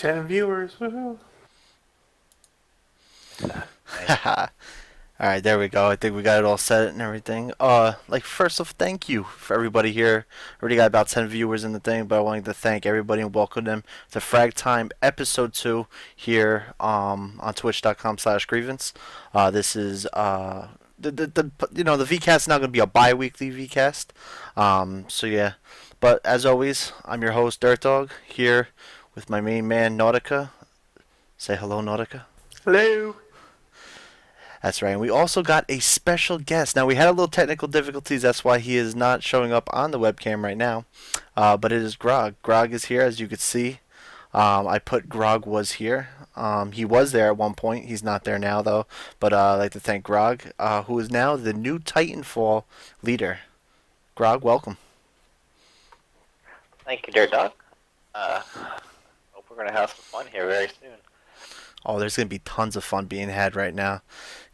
10 viewers. Woohoo. Nice. All right, there we go. I think we got it all set and everything. Like first off, thank you for everybody here. Already got about 10 viewers in the thing, but I wanted to thank everybody and welcome them to Frag Time Episode 2 here on Twitch.com/grievance. This is the VCast is now going to be a bi-weekly VCast. So yeah, but as always, I'm your host DirtDogg here with my main man Naudica. Say hello, Naudica. Hello. That's right. And we also got a special guest. Now, we had a little technical difficulties. That's why he is not showing up on the webcam right now. But it is Grog. Grog is here, as you can see. I put Grog was here. He was there at one point. He's not there now, though. But I'd like to thank Grog, who is now the new Titanfall leader. Grog, welcome. Thank you, DirtDogg. Hope we're gonna have some fun here very soon. Oh, there's going to be tons of fun being had right now.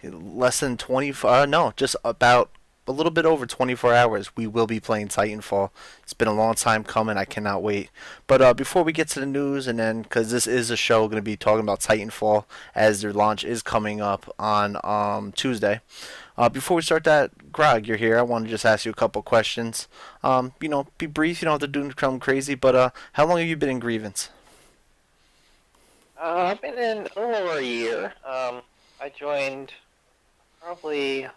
Less than 24, no, just about a little bit over 24 hours, we will be playing Titanfall. It's been a long time coming. I cannot wait. But before we get to the news, and then, because this is a show going to be talking about Titanfall, as their launch is coming up on Tuesday. Before we start that, Grog, you're here. I want to just ask you a couple questions. Be brief. You don't have to do come crazy, but how long have you been in Grievance? I've been in a little over a year. I joined probably, I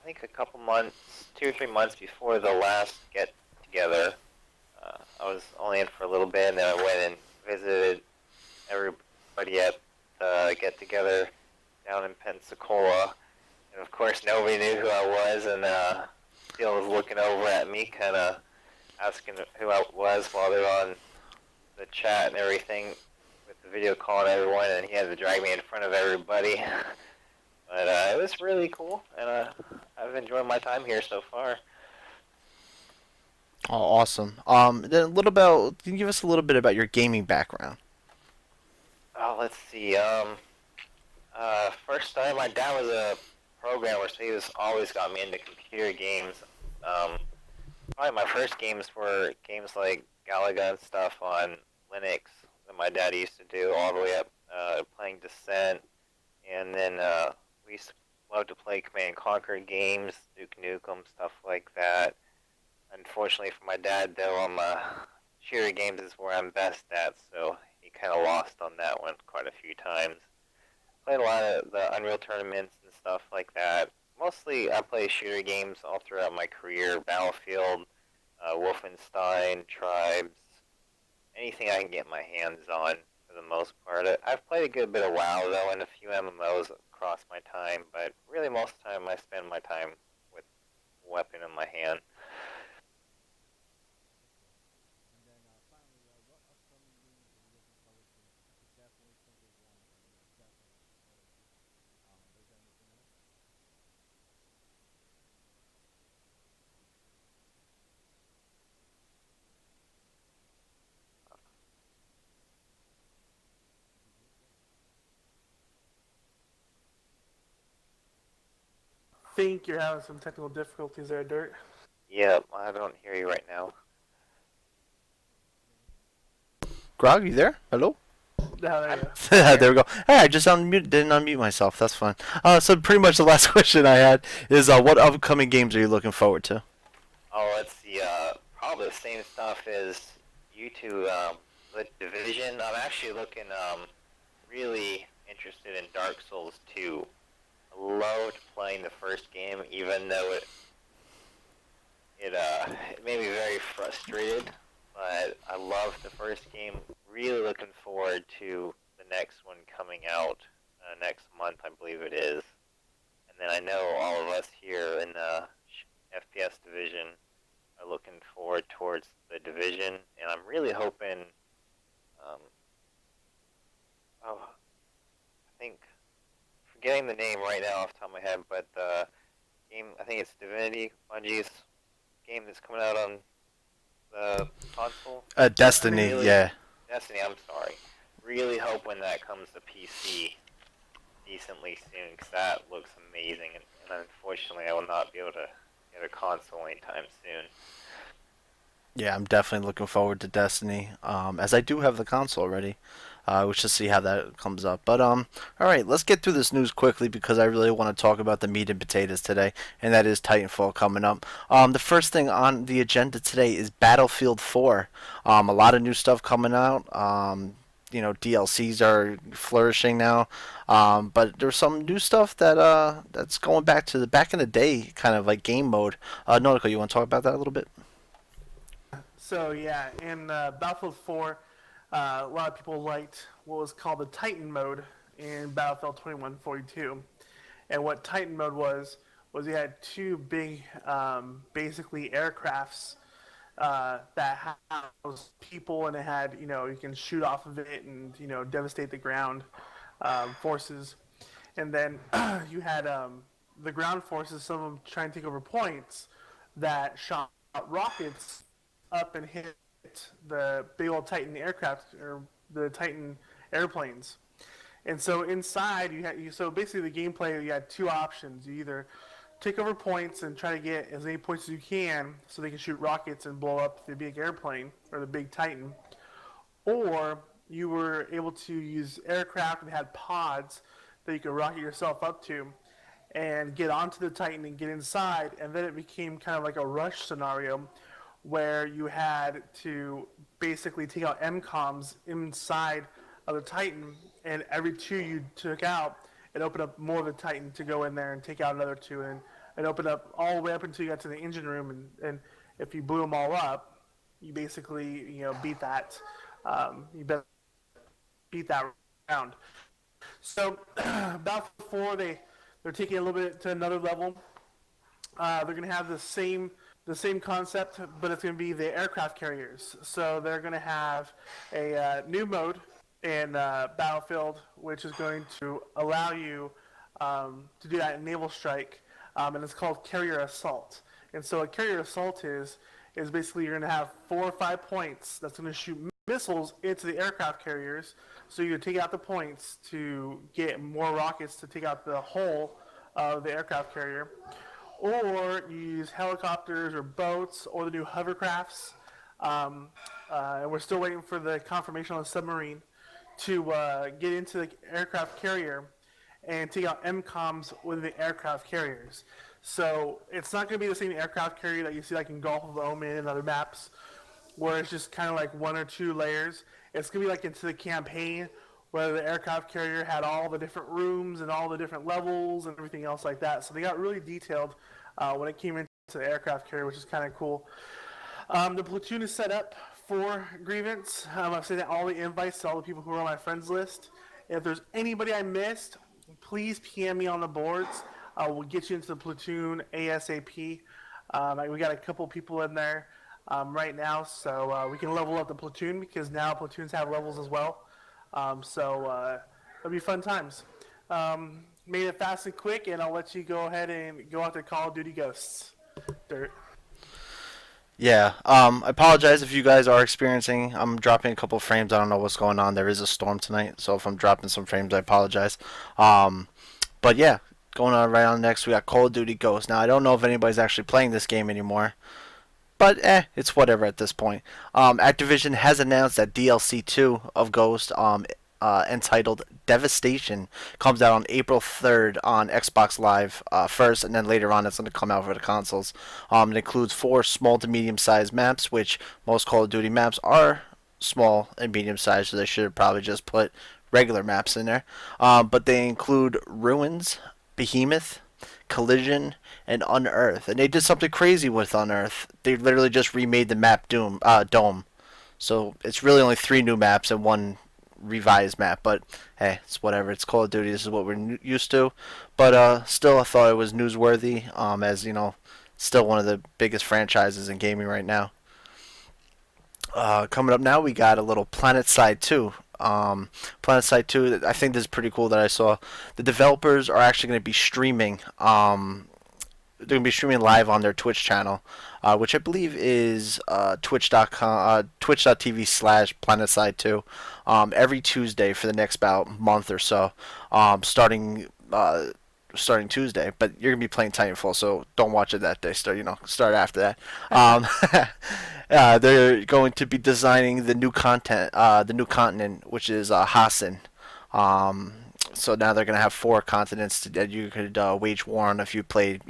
think a couple months, 2 or 3 months before the last get together. I was only in for a little bit, and then I went and visited everybody at the get together down in Pensacola. And of course, nobody knew who I was, and Steele was looking over at me, kind of asking who I was while they were on the chat and everything with the video call and everyone, and he had to drag me in front of everybody. But it was really cool, and I've enjoyed my time here so far. Oh, awesome. Then a little about. Can you give us a little bit about your gaming background? Oh, let's see. First time, my dad was a programmer, so he was always got me into computer games. Probably my first games were games like Galaga and stuff on Linux that my dad used to do, all the way up playing Descent, and then we used to love to play Command and Conquer games, Duke Nukem, stuff like that. Unfortunately for my dad, though, shooter games is where I'm best at, so he kind of lost on that one quite a few times. Played a lot of the Unreal tournaments and stuff like that. Mostly I play shooter games all throughout my career, Battlefield, Wolfenstein, Tribes, anything I can get my hands on for the most part. I've played a good bit of WoW, though, and a few MMOs across my time, but really most of the time I spend my time with a weapon in my hand. Think you're having some technical difficulties there, Dirt. Yep, I don't hear you right now. Grog, you there? Hello? Now, there you go. There we go. Hey, I just didn't unmute myself. That's fine. So pretty much the last question I had is, what upcoming games are you looking forward to? Oh, let's see. Probably the same stuff as you two. The Division. I'm actually looking really interested in Dark Souls 2. I loved playing the first game, even though it made me very frustrated. But I loved the first game. Really looking forward to the next one coming out next month, I believe it is. And then I know all of us here in the FPS division are looking forward towards the Division, and I'm really hoping. I think forgetting the name right now off the top of my head, but the game, I think it's Divinity, Bungie's game that's coming out on the console. Destiny, Really, yeah. Destiny, I'm sorry. Really hope when that comes to PC decently soon, because that looks amazing, and unfortunately I will not be able to get a console anytime soon. Yeah, I'm definitely looking forward to Destiny. As I do have the console already. We should see how that comes up. But all right, let's get through this news quickly because I really want to talk about the meat and potatoes today, and that is Titanfall coming up. The first thing on the agenda today is Battlefield 4. A lot of new stuff coming out. DLCs are flourishing now. But there's some new stuff that's going back to the back in the day, kind of like game mode. Nautical, you want to talk about that a little bit? So yeah, in Battlefield 4, a lot of people liked what was called the Titan mode in Battlefield 2142. And what Titan mode was you had two big, basically aircrafts that housed people, and it had, you can shoot off of it and devastate the ground forces. And then you had the ground forces, some of them trying to take over points that shot rockets up and hit the big old Titan aircraft or the Titan airplanes. And so inside so basically the gameplay, you had two options. You either take over points and try to get as many points as you can so they can shoot rockets and blow up the big airplane or the big Titan, or you were able to use aircraft and had pods that you could rocket yourself up to and get onto the Titan and get inside. And then it became kind of like a rush scenario where you had to basically take out MCOMs inside of the Titan, and every two you took out, it opened up more of the Titan to go in there and take out another two, and it opened up all the way up until you got to the engine room, and if you blew them all up, you basically beat that beat that round. So Battlefield 4, they're taking it a little bit to another level. They're going to have the same concept, but it's going to be the aircraft carriers. So they're going to have a new mode in Battlefield, which is going to allow you to do that in naval strike, and it's called carrier assault. And so a carrier assault is basically you're going to have 4 or 5 points that's going to shoot missiles into the aircraft carriers. So you take out the points to get more rockets to take out the whole of the aircraft carrier, or you use helicopters or boats or the new hovercrafts. And we're still waiting for the confirmation on the submarine to get into the aircraft carrier and take out MCOMs with the aircraft carriers. So it's not going to be the same aircraft carrier that you see like in Gulf of Oman and other maps, where it's just kind of like 1 or 2 layers. It's going to be like into the campaign, where the aircraft carrier had all the different rooms and all the different levels and everything else like that. So they got really detailed when it came into the aircraft carrier, which is kind of cool. The platoon is set up for Grievance. I've sent out all the invites to all the people who are on my friends list. If there's anybody I missed, please PM me on the boards. We'll get you into the platoon ASAP. We got a couple people in there right now, so we can level up the platoon because now platoons have levels as well. So it'll be fun times. Made it fast and quick, and I'll let you go ahead and go out to Call of Duty Ghosts. Dirt. Yeah, I apologize if you guys are experiencing. I'm dropping a couple frames. I don't know what's going on. There is a storm tonight, so if I'm dropping some frames, I apologize. But yeah, going on right on next, we got Call of Duty Ghosts. Now, I don't know if anybody's actually playing this game anymore, but it's whatever at this point. Activision has announced that DLC 2 of Ghost, entitled Devastation, comes out on April 3rd on Xbox Live first, and then later on it's going to come out for the consoles. It includes 4 small to medium-sized maps, which most Call of Duty maps are small and medium-sized, so they should have probably just put regular maps in there. But they include Ruins, Behemoth, Collision, and Unearth. And they did something crazy with Unearth. They literally just remade the map Dome. So it's really only 3 new maps and 1 revised map, but hey, it's whatever. It's Call of Duty. This is what we're used to. But still, I thought it was newsworthy, as still one of the biggest franchises in gaming right now. Coming up now, we got a little PlanetSide 2. PlanetSide 2, I think this is pretty cool that I saw. The developers are actually going to be streaming. They're going to be streaming live on their Twitch channel, which I believe is twitch.com, twitch.tv/PlanetSide2, every Tuesday for the next about month or so, starting starting Tuesday, but you're gonna be playing Titanfall, so don't watch it that day. Start after that. Um, they're going to be designing the new continent, which is Hassan. Um, so now they're gonna have 4 continents that you could wage war on if you played,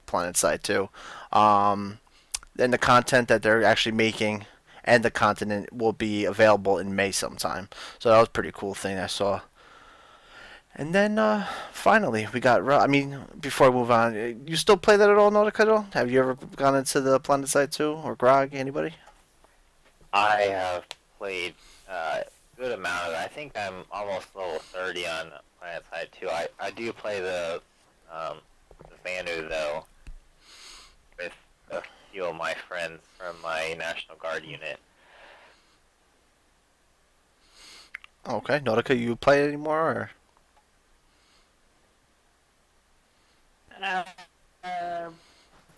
Planet Side 2. Um, and the content that they're actually making and the continent will be available in May sometime. So that was a pretty cool thing I saw. And then finally, we got. I mean, before I move on, you still play that at all, Nautica at all? Have you ever gone into the Planet Side 2 or Grog? Anybody? I have played a good amount of it. I think I'm almost level 30 on Planet Side 2. I do play the Vanu though with a few of my friends from my National Guard unit. Okay, Nautica, you play it anymore? Or? Uh, uh,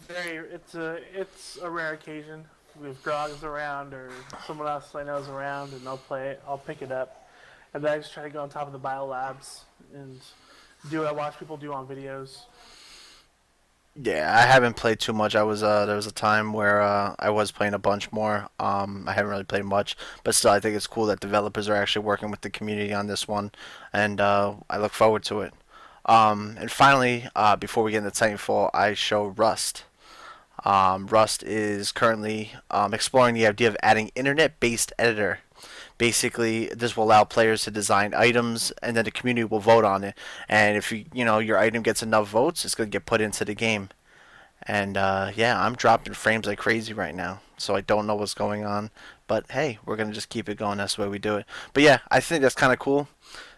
it's a rare occasion. If Grog's around or someone else I know is around, and I'll play it. I'll pick it up, and then I just try to go on top of the biolabs and do what I watch people do on videos. Yeah, I haven't played too much. There was a time where I was playing a bunch more. I haven't really played much, but still, I think it's cool that developers are actually working with the community on this one, and I look forward to it. And finally, before we get into Titanfall, I show Rust. Rust is currently exploring the idea of adding internet-based editor. Basically, this will allow players to design items, and then the community will vote on it. And if your item gets enough votes, it's gonna get put into the game. And yeah, I'm dropping frames like crazy right now, so I don't know what's going on. But hey, we're gonna just keep it going. That's the way we do it. But yeah, I think that's kind of cool.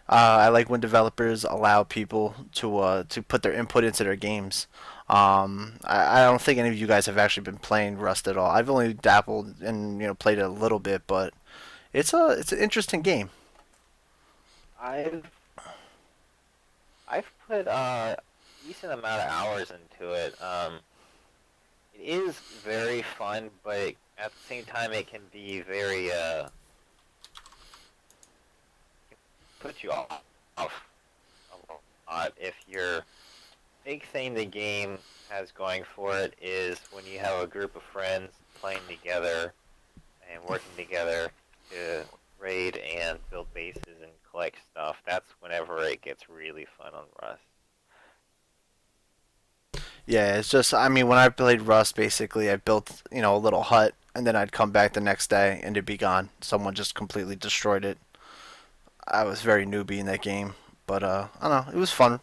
I like when developers allow people to put their input into their games. I don't think any of you guys have actually been playing Rust at all. I've only dabbled and played it a little bit, but it's an interesting game. I've I've put a decent amount of hours into it. It is very fun, but at the same time, it can be very put you off a lot if your big thing the game has going for it is when you have a group of friends playing together and working together to raid and build bases and collect stuff. That's whenever it gets really fun on Rust. Yeah, it's just I mean when I played Rust, basically I built a little hut, and then I'd come back the next day and it'd be gone. Someone just completely destroyed it. I was very newbie in that game, but I don't know, it was fun.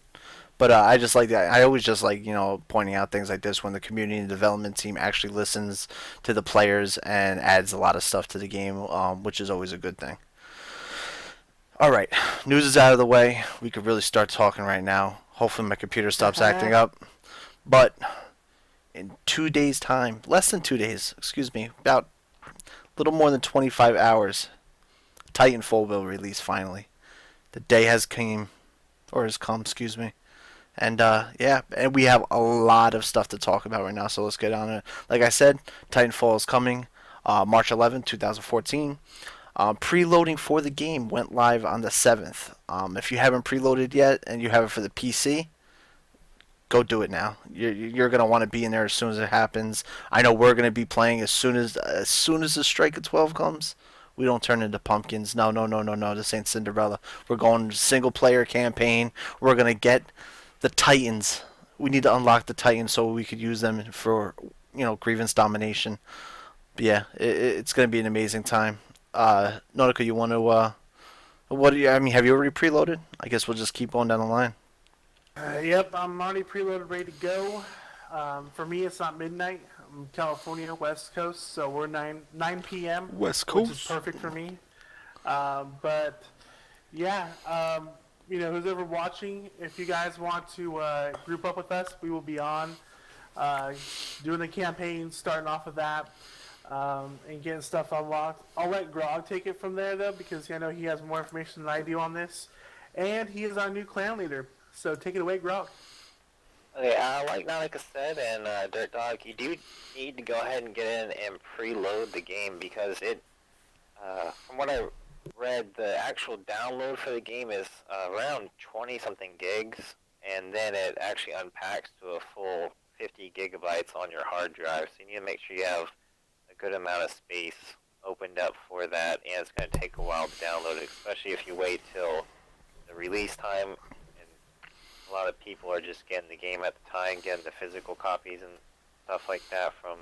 But I just like that. I always just like pointing out things like this when the community and development team actually listens to the players and adds a lot of stuff to the game, which is always a good thing. All right, news is out of the way. We could really start talking right now. Hopefully my computer stops acting up. But in 2 days' time, less than 2 days, excuse me, about a little more than 25 hours, Titanfall will release finally. The day has come, excuse me. And yeah, and we have a lot of stuff to talk about right now, so let's get on it. Like I said, Titanfall is coming March 11th, 2014. Preloading for the game went live on the 7th. If you haven't preloaded yet and you have it for the PC, go do it now. You're gonna want to be in there as soon as it happens. I know we're gonna be playing as soon as the strike of 12 comes. We don't turn into pumpkins. No, no, no, no, no. This ain't Cinderella. We're going single player campaign. We're gonna get the Titans. We need to unlock the Titans so we could use them for grievance domination. But yeah, it's gonna be an amazing time. Nautica, you want to what do you? I mean, have you already preloaded? I guess we'll just keep going down the line. Yep, I'm already preloaded, ready to go. For me, it's not midnight. I'm California, West Coast, so we're 9 p.m. West Which is perfect for me. But yeah, who's ever watching, if you guys want to group up with us, we will be on doing the campaign, starting off with that, and getting stuff unlocked. I'll let Grog take it from there though, because I know he has more information than I do on this, and he is our new clan leader. So take it away, Grog. Okay, like Nautica said, and DirtDogg, you do need to go ahead and get in and preload the game because from what I read, the actual download for the game is around 20-something gigs, and then it actually unpacks to a full 50 gigabytes on your hard drive. So you need to make sure you have a good amount of space opened up for that, and it's going to take a while to download it, especially if you wait till the release time. And a lot of people are just getting the game at the time, getting the physical copies and stuff like that from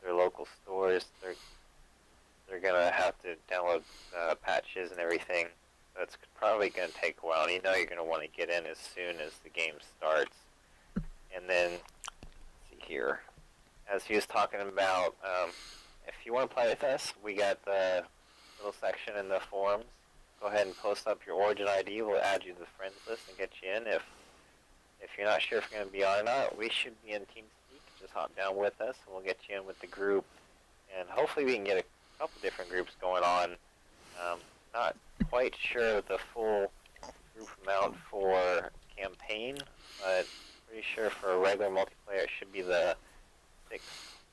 their local stores. They're gonna have to download patches and everything. So it's probably gonna take a while. And you know you're gonna want to get in as soon as the game starts. And then, let's see here, as he was talking about, if you want to play with us, we got the little section in the forums. Go ahead and post up your Origin ID. We'll add you to the friends list and get you in. If you're not sure if you're going to be on or not, we should be in TeamSpeak. Just hop down with us, and we'll get you in with the group. And hopefully we can get a couple different groups going on. Not quite sure the full group amount for campaign, but pretty sure for a regular multiplayer it should be the 6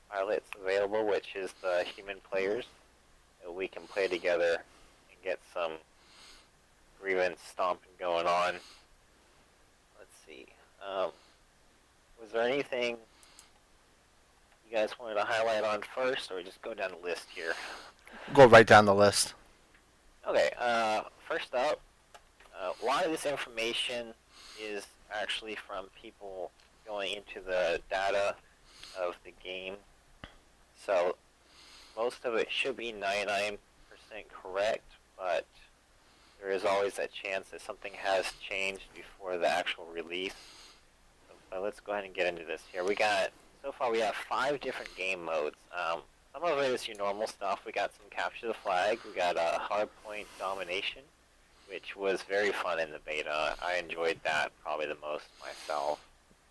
pilots available, which is the human players. That we can play together and get some grievance stomping going on. Let's see. Was there anything you guys wanted to highlight on first, or just go down the list here? Go right down the list. Okay, first up, a lot of this information is actually from people going into the data of the game. So most of it should be 99% correct, but there is always that chance that something has changed before the actual release. So let's go ahead and get into this here. So far we have 5 different game modes. Some of it is your normal stuff. We got some capture the flag. We got a hardpoint domination, which was very fun in the beta. I enjoyed that probably the most myself.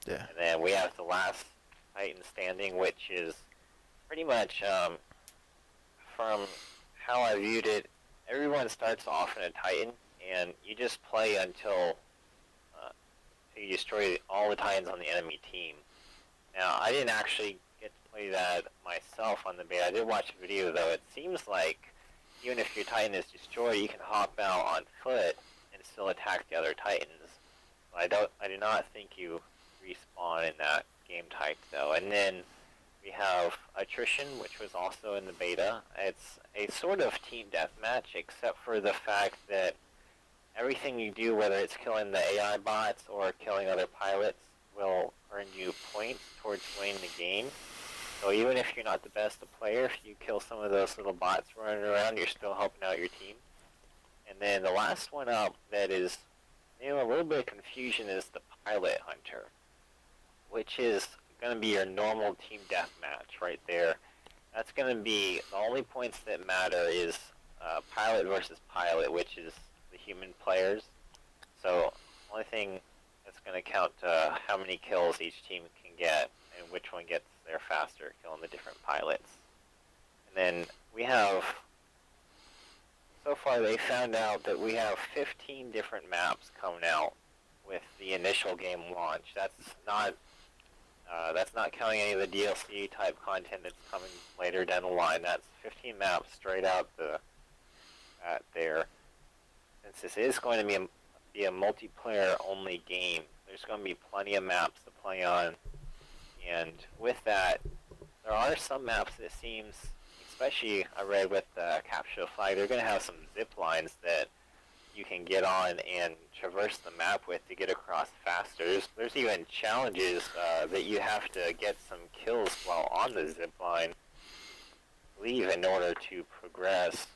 Yeah. And then we have the last Titan standing, which is pretty much, from how I viewed it, everyone starts off in a Titan, and you just play until you destroy all the Titans on the enemy team. Now, I didn't actually get to play that myself on the beta. I did watch a video, though. It seems like even if your Titan is destroyed, you can hop out on foot and still attack the other Titans. I do not think you respawn in that game type, though. And then we have attrition, which was also in the beta. It's a sort of team deathmatch, except for the fact that everything you do, whether it's killing the AI bots or killing other pilots, will earn you points towards winning the game. So even if you're not the best player, if you kill some of those little bots running around, you're still helping out your team. And then the last one up that is, a little bit of confusion is the pilot hunter, which is going to be your normal team deathmatch right there. That's going to be, the only points that matter is pilot versus pilot, which is the human players. So the only thing that's going to count how many kills each team can get and which one gets there faster, killing the different pilots. And then we have, so far they found out that we have 15 different maps coming out with the initial game launch. That's not counting any of the DLC type content that's coming later down the line. That's 15 maps straight out there. Since this is going to be a multiplayer only game, there's going to be plenty of maps to play on. And with that, there are some maps that seems, especially I read with the capture the flag, they're going to have some zip lines that you can get on and traverse the map with to get across faster. There's even challenges that you have to get some kills while on the zip line, I believe, in order to progress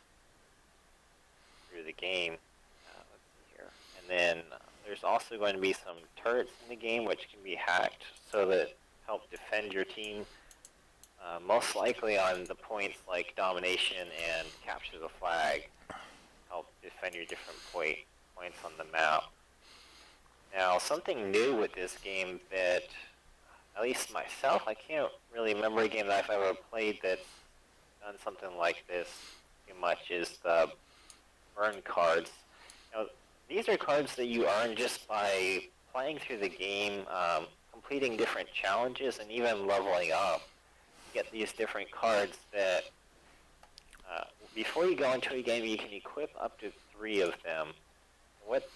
through the game. Let's see here. And then there's also going to be some turrets in the game which can be hacked so that help defend your team, most likely on the points like domination and capture the flag. Help defend your different points on the map. Now, something new with this game that, at least myself, I can't really remember a game that I've ever played that's done something like this too much, is the burn cards. Now, these are cards that you earn just by playing through the game, completing different challenges, and even leveling up. You get these different cards that before you go into a game, you can equip up to 3 of them. What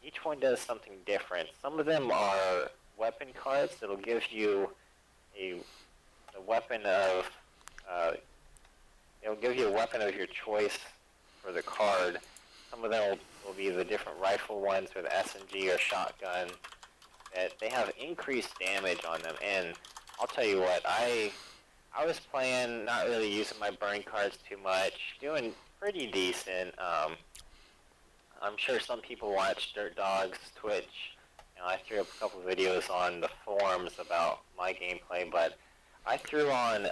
each one does something different. Some of them are weapon cards that'll give you a weapon of it'll give you a weapon of your choice for the card. Some of them will be the different rifle ones with SMG or shotgun. That they have increased damage on them, and I'll tell you what, I was playing, not really using my burn cards too much, doing pretty decent. I'm sure some people watch DirtDogg's Twitch. I threw up a couple videos on the forums about my gameplay, but I threw on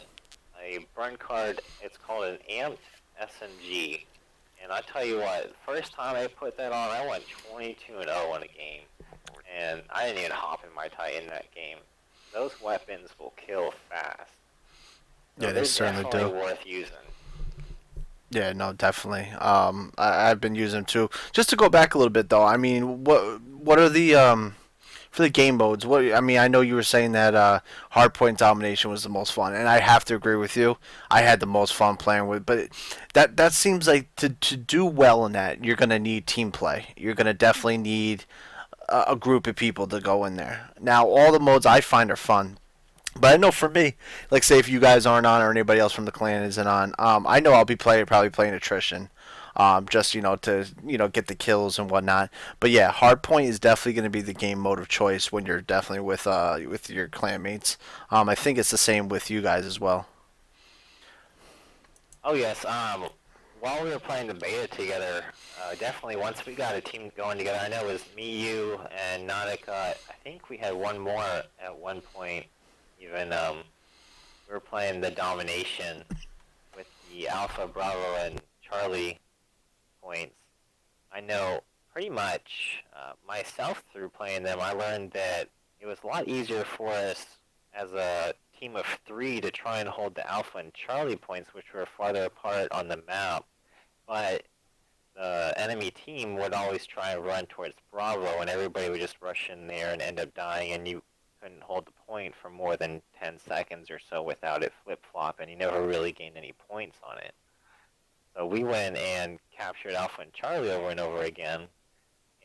a burn card. It's called an amped SMG, and I tell you what, first time I put that on, I went 22-0 in a game, and I didn't even hop in my Titan that game. Those weapons will kill fast. So Yeah, they certainly do. They're definitely worth using. Yeah, no, definitely. I've been using them too. Just to go back a little bit though, I mean, what are the for the game modes? What I mean, I know you were saying that hardpoint domination was the most fun, and I have to agree with you. I had the most fun playing with, but that seems like to do well in that, you're gonna need team play. You're gonna definitely need a group of people to go in there. Now, all the modes I find are fun. But I know for me, like say if you guys aren't on or anybody else from the clan isn't on, I know I'll be probably playing attrition, just to get the kills and whatnot. But yeah, hardpoint is definitely going to be the game mode of choice when you're definitely with your clanmates. I think it's the same with you guys as well. Oh yes. While we were playing the beta together, definitely once we got a team going together, I know it was me, you, and Naudica. I think we had one more at one point. Even we were playing the domination with the Alpha, Bravo, and Charlie points. I know pretty much myself through playing them, I learned that it was a lot easier for us as a team of 3 to try and hold the Alpha and Charlie points, which were farther apart on the map. But the enemy team would always try and run towards Bravo, and everybody would just rush in there and end up dying, and you couldn't hold the point for more than 10 seconds or so without it flip-flop, and you never really gained any points on it. So we went and captured Alpha and Charlie over and over again,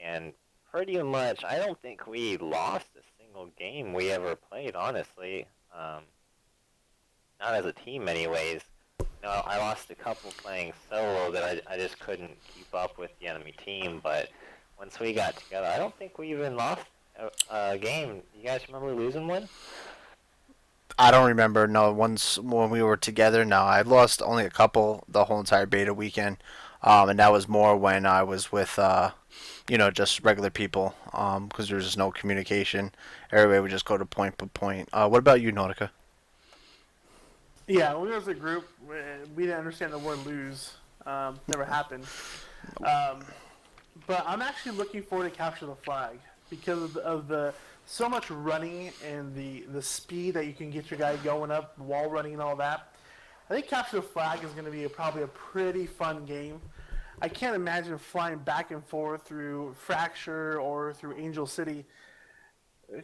and pretty much, I don't think we lost a single game we ever played, honestly. Not as a team anyways. No, I lost a couple playing solo that I just couldn't keep up with the enemy team, but once we got together, I don't think we even lost a game. You guys remember losing one? I don't remember. No, once when we were together. No, I lost only a couple the whole entire beta weekend, and that was more when I was with just regular people, because there was just no communication. Everybody would just go to point per point. What about you, Nautica? Yeah, when we was a group, we didn't understand the word lose. Never happened. But I'm actually looking forward to capture the flag because of the so much running and the speed that you can get your guy going up, wall running and all that. I think capture the flag is going to be probably a pretty fun game. I can't imagine flying back and forth through Fracture or through Angel City,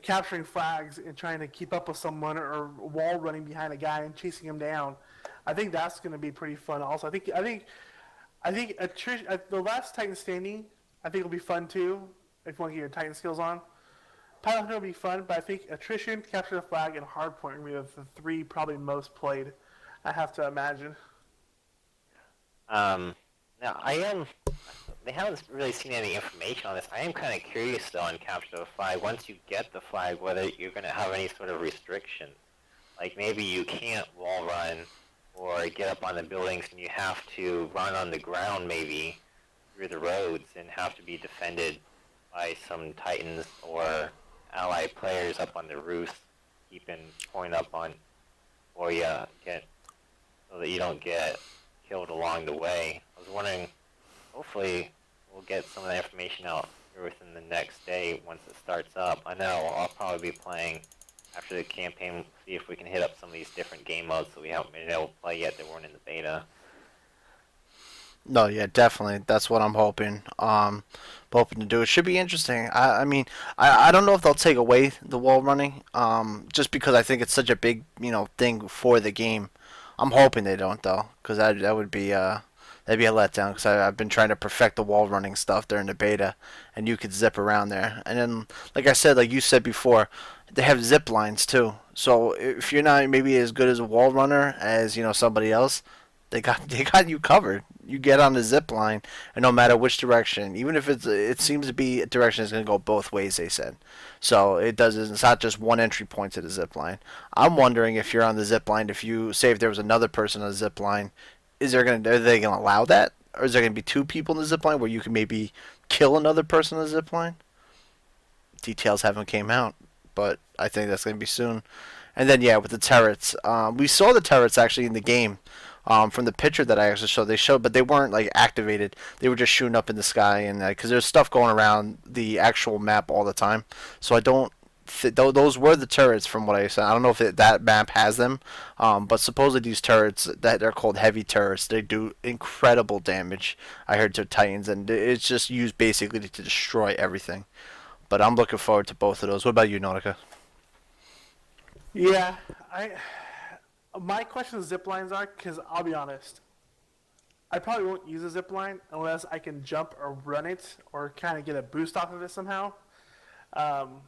capturing flags and trying to keep up with someone, or wall running behind a guy and chasing him down. I think that's going to be pretty fun. Also, I think the last Titan standing, I think will be fun too. If you want to get your Titan skills on, Titanfall will be fun. But I think attrition, capture the flag, and hardpoint will be the 3 probably most played. I have to imagine. Now they haven't really seen any information on this. I am kind of curious though on capture the flag. Once you get the flag, whether you're going to have any sort of restriction. Like maybe you can't wall run or get up on the buildings and you have to run on the ground maybe through the roads and have to be defended by some Titans or allied players up on the roofs, keeping point up on, or so that you don't get killed along the way. I was wondering, hopefully we'll get some of that information out here within the next day once it starts up. I know I'll probably be playing after the campaign, see if we can hit up some of these different game modes that we haven't been able to play yet that weren't in the beta. No, yeah, definitely. That's what I'm hoping to do. It should be interesting. I mean, I don't know if they'll take away the wall running, just because I think it's such a big, thing for the game. I'm hoping they don't though, because that would be That'd be a letdown because I've been trying to perfect the wall running stuff during the beta, and you could zip around there. And then, like I said, like you said before, they have zip lines too. So if you're not maybe as good as a wall runner as somebody else, they got you covered. You get on the zip line, and no matter which direction, even if it seems to be a direction that's going to go both ways, they said. So it does. It's not just one entry point to the zip line. I'm wondering if you're on the zip line, if you say if there was another person on the zip line, are they gonna allow that, or is there gonna be two people in the zip line where you can maybe kill another person in the zip line? Details haven't came out, but I think that's gonna be soon. And then yeah, with the turrets, we saw the turrets actually in the game. From the picture that I actually showed, they showed, but they weren't like activated. They were just shooting up in the sky, and because there's stuff going around the actual map all the time. So I don't. Those were the turrets from what I said. I don't know if that map has them, but supposedly these turrets that they're called heavy turrets. They do incredible damage. I heard to Titans, and it's just used basically to destroy everything. But I'm looking forward to both of those. What about you, Nautica? Yeah, I. My question with zip lines are because I'll be honest, I probably won't use a zip line unless I can jump or run it or kind of get a boost off of it somehow. Um,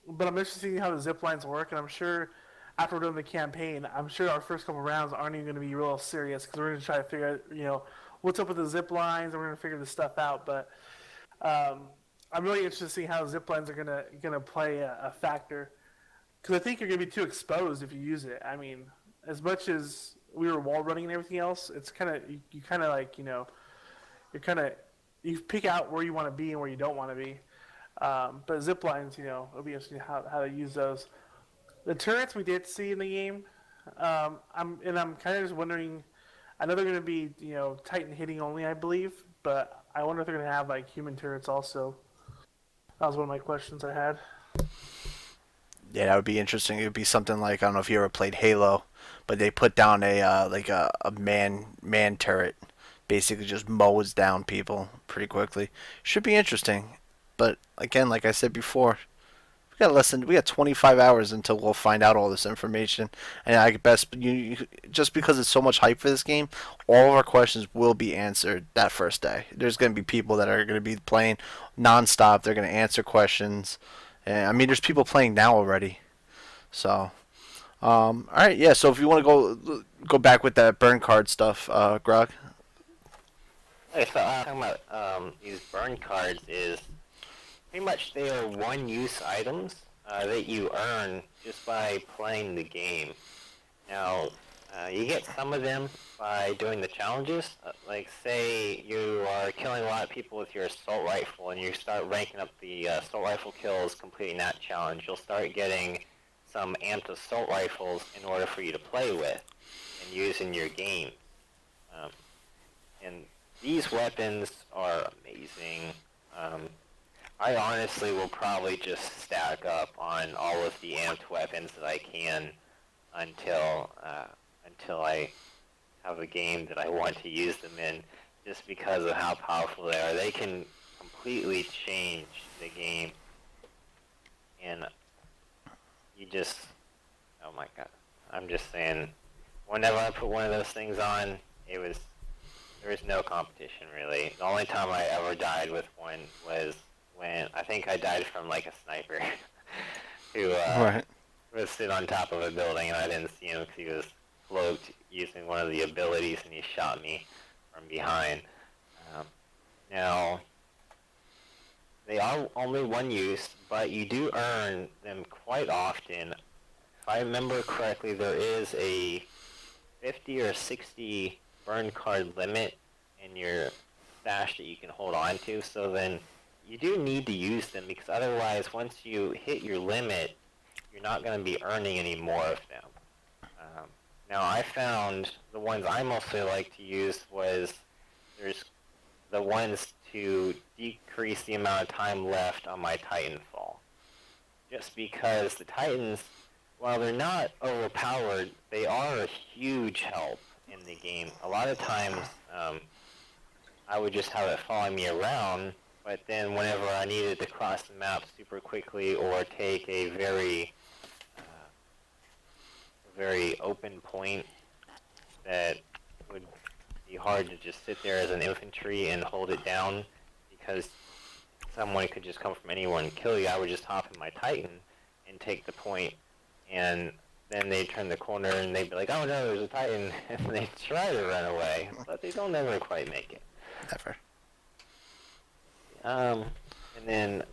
but I'm interested to see how the zip lines work, and I'm sure after we're doing the campaign, I'm sure our first couple rounds aren't even going to be real serious because we're going to try to figure out, what's up with the zip lines, and we're going to figure this stuff out. But um, I'm really interested to see how zip lines are gonna play a factor because I think you're going to be too exposed if you use it. I mean, as much as we were wall running and everything else, it's kind of you kind of like you're kind of you pick out where you want to be and where you don't want to be. But zip lines, it'll be interesting how to use those. The turrets we did see in the game. I'm kind of just wondering. I know they're going to be Titan hitting only, I believe, but I wonder if they're going to have like human turrets also. That was one of my questions I had. Yeah, that would be interesting. It would be something like I don't know if you ever played Halo, but they put down a man turret, basically just mows down people pretty quickly. Should be interesting, but again, like I said before, we got 25 hours until we'll find out all this information, and I best just because it's so much hype for this game, all of our questions will be answered that first day. There's going to be people that are going to be playing nonstop. They're going to answer questions. And, I mean, there's people playing now already. So, all right, yeah. So if you want to go back with that burn card stuff, Grog. Okay, so talking about these burn cards is pretty much they are one-use items that you earn just by playing the game. Now, you get some of them by doing the challenges. Like, say you are killing a lot of people with your assault rifle, and you start ranking up the assault rifle kills, completing that challenge. You'll start getting some amped assault rifles in order for you to play with and use in your game. And these weapons are amazing. I honestly will probably just stack up on all of the amped weapons that I can until I have a game that I want to use them in, just because of how powerful they are. They can completely change the game, and oh my god, I'm just saying, whenever I put one of those things on, there was no competition really. The only time I ever died with one was when I think I died from like a sniper who Right. was sitting on top of a building, and I didn't see him because he was cloaked using one of the abilities, and he shot me from behind. Now, they are only one use, but you do earn them quite often. If I remember correctly, there is a 50 or 60 burn card limit in your stash that you can hold on to, so then you do need to use them, because otherwise, once you hit your limit, you're not going to be earning any more of them. Now, I found the ones I mostly like to use there's the ones to decrease the amount of time left on my Titanfall. Just because the Titans, while they're not overpowered, they are a huge help in the game. A lot of times, I would just have it follow me around, but then whenever I needed to cross the map super quickly or take a very open point that would be hard to just sit there as an infantry and hold it down, because someone could just come from anywhere and kill you. I would just hop in my Titan and take the point, and then they turn the corner and they'd be like, oh no, there's a Titan, and they try to run away, but they don't ever quite make it. Never. And then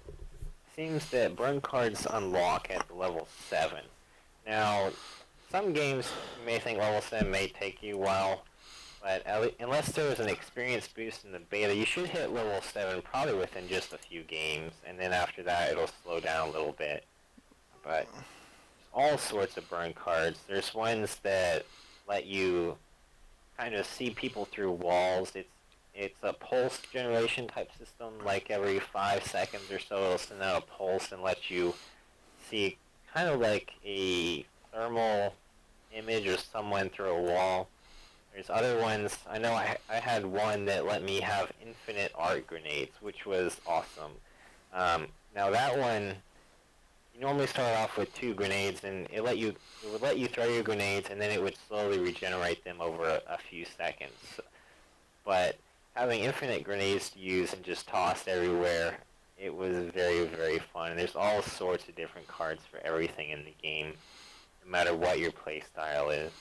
seems that burn cards unlock at level 7. Now, some games you may think level 7 may take you a while, but unless there was an experience boost in the beta, you should hit level 7 probably within just a few games, and then after that it'll slow down a little bit. But all sorts of burn cards. There's ones that let you kind of see people through walls. It's a pulse generation type system. Like every 5 seconds or so, it'll send out a pulse and let you see kind of like a thermal image of someone through a wall. There's other ones. I know I had one that let me have infinite art grenades, which was awesome. Now that one, you normally start off with 2 grenades, and it would let you throw your grenades, and then it would slowly regenerate them over a few seconds. But having infinite grenades to use and just toss everywhere, it was very, very fun. And there's all sorts of different cards for everything in the game, no matter what your play style is.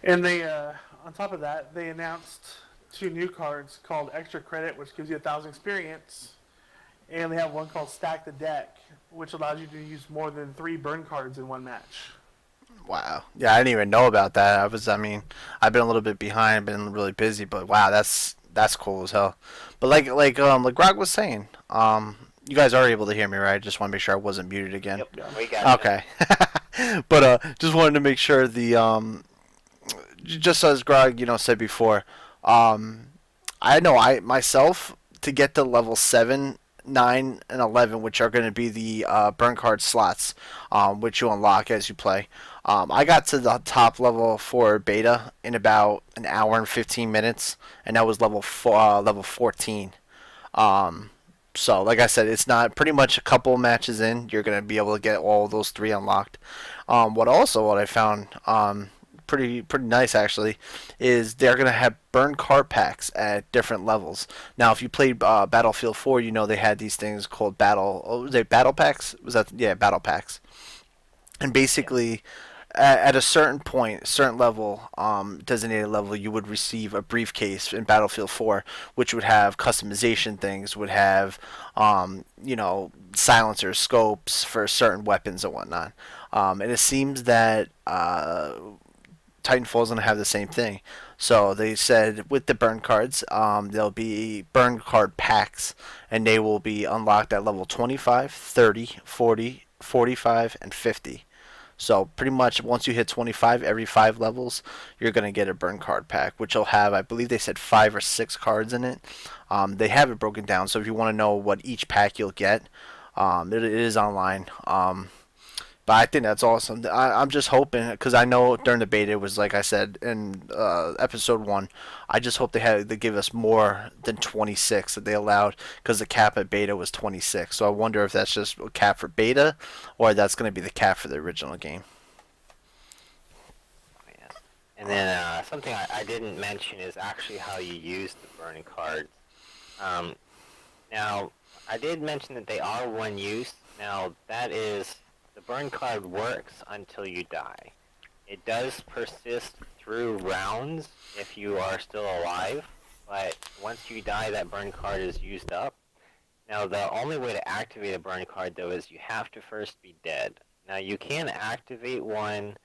And they, on top of that, they announced 2 new cards called Extra Credit, which gives you 1,000 experience, and they have one called Stack the Deck, which allows you to use more than 3 burn cards in one match. Wow. Yeah, I didn't even know about that. I've been a little bit behind, been really busy, but wow, that's cool as hell. But like Grog was saying, you guys are able to hear me, right? Just want to make sure I wasn't muted again. Yep, we got you. Okay. But just wanted to make sure just as Grog, said before, I know I myself, to get to level 7, 9, and 11, which are going to be the burn card slots, which you unlock as you play. I got to the top level 4 beta in about an hour and 15 minutes, and that was level 14. So, like I said, it's not pretty much a couple matches in, you're going to be able to get all those 3 unlocked. What I found pretty nice actually is they're going to have burn card packs at different levels. Now, if you played Battlefield 4, they had these things called battle packs? Battle packs. And basically, at a certain point, certain level, designated level, you would receive a briefcase in Battlefield 4, which would have customization things, would have, silencers, scopes for certain weapons and whatnot. And it seems that Titanfall is going to have the same thing. So they said with the burn cards, there'll be burn card packs, and they will be unlocked at level 25, 30, 40, 45, and 50. So pretty much once you hit 25, every 5 levels, you're going to get a burn card pack, which will have, I believe they said 5 or 6 cards in it. They have it broken down, so if you want to know what each pack you'll get, it is online. But I think that's awesome. I'm just hoping, because I know during the beta it was, like I said in episode 1, I just hope they give us more than 26 that they allowed, because the cap at beta was 26. So I wonder if that's just a cap for beta, or that's going to be the cap for the original game. Yeah. And then something I didn't mention is actually how you use the burn cards. Now, I did mention that they are one use. Now, that is, the burn card works until you die. It does persist through rounds if you are still alive, but once you die, that burn card is used up. Now, the only way to activate a burn card, though, is you have to first be dead. Now, you can activate one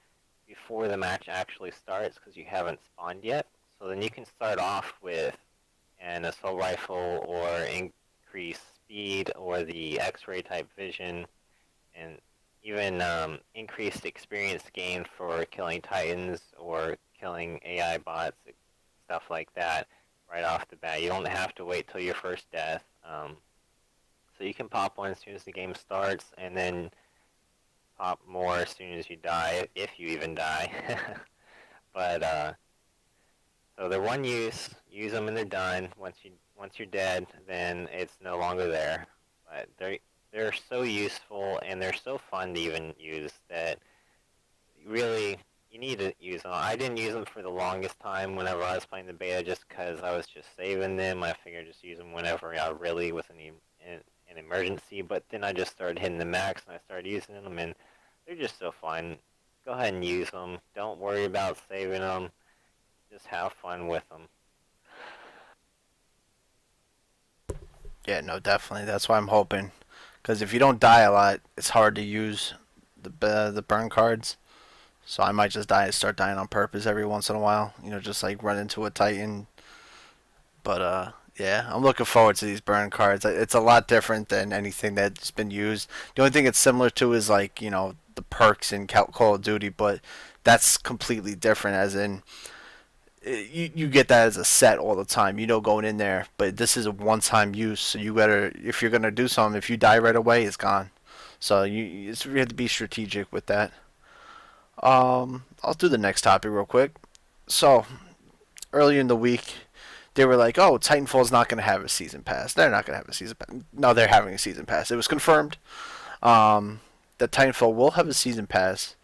before the match actually starts because you haven't spawned yet, so then you can start off with an assault rifle or increased speed or the X-ray type vision, and even increased experience gained for killing Titans or killing AI bots, stuff like that, right off the bat. You don't have to wait till your first death. So you can pop one as soon as the game starts, and then pop more as soon as you die, if you even die. But so they're one use. Use them and they're done. Once you're dead, then it's no longer there. But they're so useful and they're so fun to even use that really you need to use them. I didn't use them for the longest time whenever I was playing the beta, just because I was just saving them. I figured just use them whenever I really was in an emergency. But then I just started hitting the max, and I started using them, and they're just so fun. Go ahead and use them. Don't worry about saving them. Just have fun with them. Yeah, no, definitely. That's why I'm hoping, because if you don't die a lot, it's hard to use the burn cards. So I might just start dying on purpose every once in a while. You know, just like run into a Titan. But yeah, I'm looking forward to these burn cards. It's a lot different than anything that's been used. The only thing it's similar to is like the perks in Call of Duty, but that's completely different. As in, you get that as a set all the time. Going in there, but this is a one-time use. So you gotta, if you're gonna do something, if you die right away, it's gone. So you have to be strategic with that. I'll do the next topic real quick. So earlier in the week, they were like, "Oh, Titanfall's not going to have a season pass. They're not going to have a season pass." No, they're having a season pass. It was confirmed that Titanfall will have a season pass.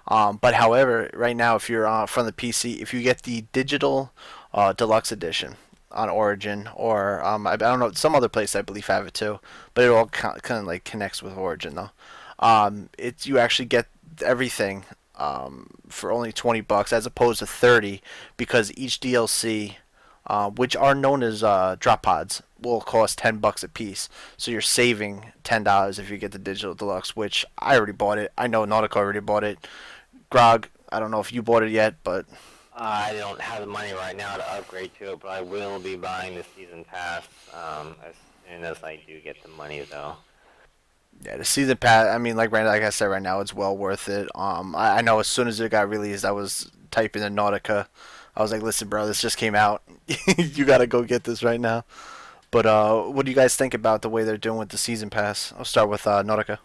But however, right now, if you're from the PC, if you get the digital deluxe edition on Origin, or I don't know, some other place I believe have it too, but it all kind of like connects with Origin though. It's you actually get everything for only $20 as opposed to 30 because each DLC, which are known as drop pods, will cost $10 a piece. So you're saving $10 if you get the digital deluxe, which I already bought it. I know Nautica already bought it. Grog, I don't know if you bought it yet, but I don't have the money right now to upgrade to it, but I will be buying the season pass as soon as I do get the money, though. yeah, the season pass. I mean, like I said, right now it's well worth it. I know as soon as it got released, I was typing in Nautica. I was like, listen, bro, this just came out. You gotta go get this right now. But what do you guys think about the way they're doing with the season pass? I'll start with Nautica.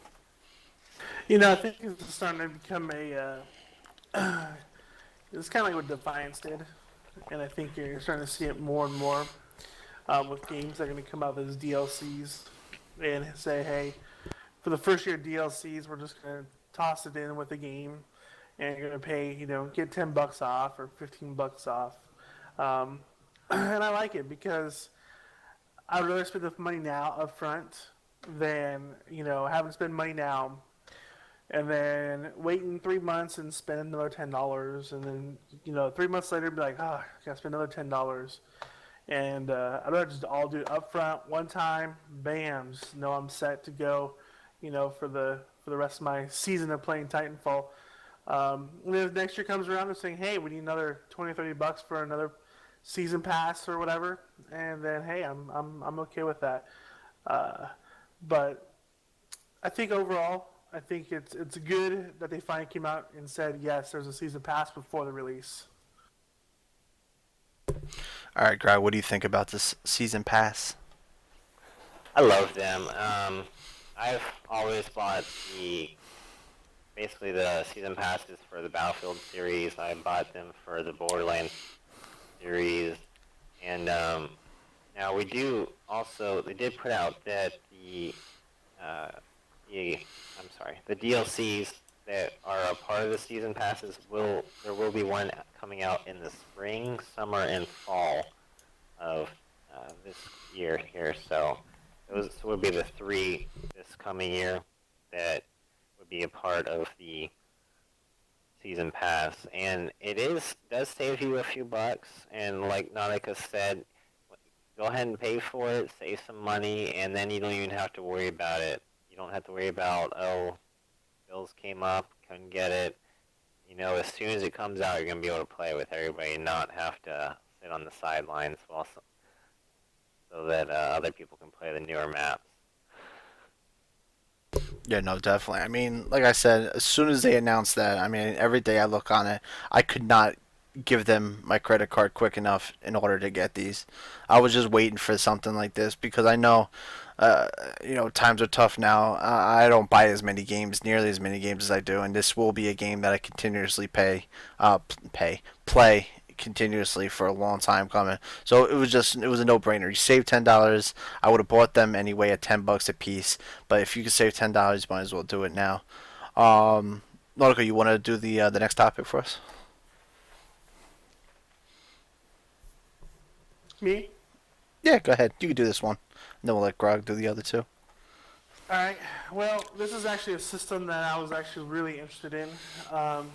I think it's starting to become it's kind of like what Defiance did, and I think you're starting to see it more and more with games that are going to come out as DLCs and say, hey, for the first year DLCs, we're just going to toss it in with the game, and you're going to pay, get $10 off or $15 off, and I like it because I'd rather spend the money now up front than having to spend money now and then waiting 3 months and spend another $10, and then 3 months later be like, I gotta spend another $10, and I'd rather just all do it up front one time, bam, just know I'm set to go, for the rest of my season of playing Titanfall. And if next year comes around and saying, hey, we need another $20-$30 for another season pass or whatever, and then hey, I'm okay with that. But I think overall, I think it's good that they finally came out and said yes, there's a season pass before the release. All right, Greg, what do you think about this season pass? I love them. I've always bought basically the season passes for the Battlefield series. I bought them for the Borderlands series, and now they did put out that the DLCs that are a part of the season passes there will be one coming out in the spring, summer, and fall of this year here. So those would be the 3 this coming year that would be a part of the season pass, and does save you a few bucks. And like Nautica said, go ahead and pay for it, save some money, and then you don't even have to worry about it. You don't have to worry about, bills came up, couldn't get it. As soon as it comes out, you're going to be able to play with everybody and not have to sit on the sidelines so that other people can play the newer maps. Yeah, no, definitely. I mean, like I said, as soon as they announced that, I mean, every day I look on it, I could not give them my credit card quick enough in order to get these. I was just waiting for something like this because I know, times are tough now. I don't buy nearly as many games as I do, and this will be a game that I continuously play continuously for a long time coming. So it was a no-brainer. You save $10. I would have bought them anyway at $10 a piece, but if you could save $10, you might as well do it now. Nautica, you want to do the next topic for us? Me? Yeah, go ahead. You can do this one. And then we'll let Grog do the other two. All right. Well, this is actually a system that I was actually really interested in.